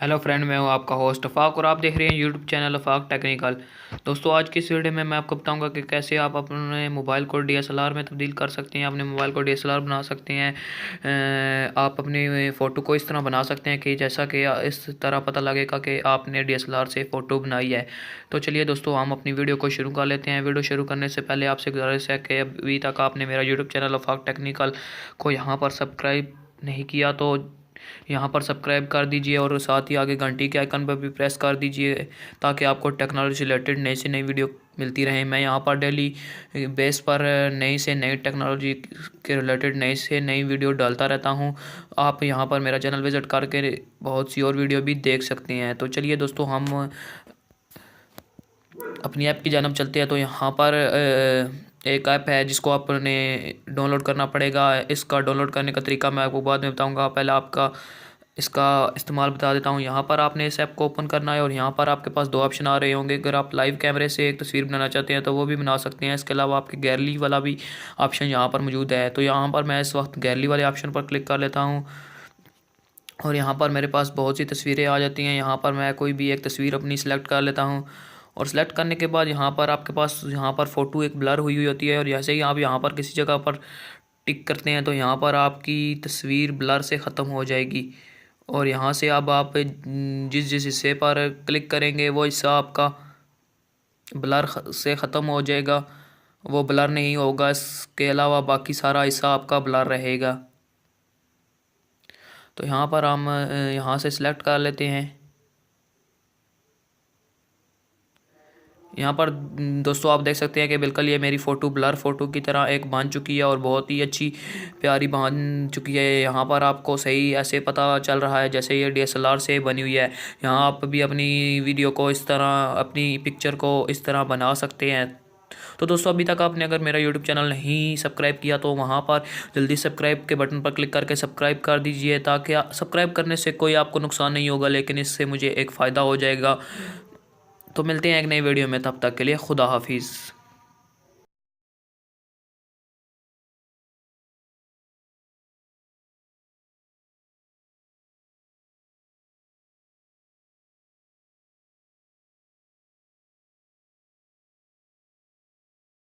Hello friend, मैं हूं आपका होस्ट अफाक और आप देख रहे हैं यूट्यूब चैनल अफाक टेक्निकल। दोस्तों, आज की इस वीडियो में मैं आपको बताऊंगा कि कैसे आप अपने मोबाइल को डीएसएलआर में तब्दील कर सकते हैं, अपने मोबाइल को डीएसएलआर बना सकते हैं। आप अपनी फ़ोटो को इस तरह बना सकते हैं कि जैसा कि इस तरह पता लगेगा कि आपने डीएसएलआर से फ़ोटो बनाई है। तो चलिए दोस्तों, हम अपनी वीडियो को शुरू कर लेते हैं। वीडियो शुरू करने से पहले आपसे गुजारिश है कि अभी तक आपने मेरा यूट्यूब चैनल अफाक टेक्निकल को यहाँ पर सब्सक्राइब नहीं किया तो यहाँ पर सब्सक्राइब कर दीजिए और साथ ही आगे घंटी के आइकन पर भी प्रेस कर दीजिए ताकि आपको टेक्नोलॉजी से रिलेटेड नई से नई वीडियो मिलती रहे। मैं यहाँ पर डेली बेस पर नई से नई टेक्नोलॉजी के रिलेटेड नई से नई वीडियो डालता रहता हूँ। आप यहाँ पर मेरा चैनल विज़िट करके बहुत सी और वीडियो भी देख सकते हैं। तो चलिए दोस्तों, हम अपनी ऐप की जानब चलते हैं। तो यहाँ पर एक ऐप है जिसको आपने डाउनलोड करना पड़ेगा। इसका डाउनलोड करने का तरीका मैं आपको बाद में बताऊंगा, पहले आपका इसका इस्तेमाल बता देता हूँ। यहाँ पर आपने इस ऐप को ओपन करना है और यहाँ पर आपके पास दो ऑप्शन आ रहे होंगे। अगर आप लाइव कैमरे से एक तस्वीर बनाना चाहते हैं तो वो भी बना सकते हैं। इसके अलावा आपकी गैलरी वाला भी ऑप्शन यहाँ पर मौजूद है। तो यहाँ पर मैं इस वक्त गैलरी वाले ऑप्शन पर क्लिक कर लेता हूँ और यहाँ पर मेरे पास बहुत सी तस्वीरें आ जाती हैं। यहाँ पर मैं कोई भी एक तस्वीर अपनी सेलेक्ट कर लेता हूँ और सेलेक्ट करने के बाद यहाँ पर आपके पास यहाँ पर फ़ोटो एक ब्लर हुई हुई होती है और जैसे ही आप यहाँ पर किसी जगह पर टिक करते हैं तो यहाँ पर आपकी तस्वीर ब्लर से ख़त्म हो जाएगी और यहाँ से अब आप जिस जिस हिस्से पर क्लिक करेंगे वो हिस्सा आपका ब्लर से ख़त्म हो जाएगा, वो ब्लर नहीं होगा। इसके अलावा बाकी सारा हिस्सा आपका ब्लर रहेगा। तो यहाँ पर हम यहाँ से सिलेक्ट कर लेते हैं। यहाँ पर दोस्तों आप देख सकते हैं कि बिल्कुल ये मेरी फ़ोटो ब्लर फ़ोटो की तरह एक बन चुकी है और बहुत ही अच्छी प्यारी बन चुकी है। यहाँ पर आपको सही ऐसे पता चल रहा है जैसे ये डीएसएलआर से बनी हुई है। यहाँ आप भी अपनी वीडियो को इस तरह, अपनी पिक्चर को इस तरह बना सकते हैं। तो दोस्तों, अभी तक आपने अगर मेरा यूट्यूब चैनल नहीं सब्सक्राइब किया तो वहाँ पर जल्दी सब्सक्राइब के बटन पर क्लिक करके सब्सक्राइब कर दीजिए ताकि सब्सक्राइब करने से कोई आपको नुकसान नहीं होगा, लेकिन इससे मुझे एक फ़ायदा हो जाएगा। तो मिलते हैं एक नई वीडियो में, तब तक के लिए खुदा हाफिज़।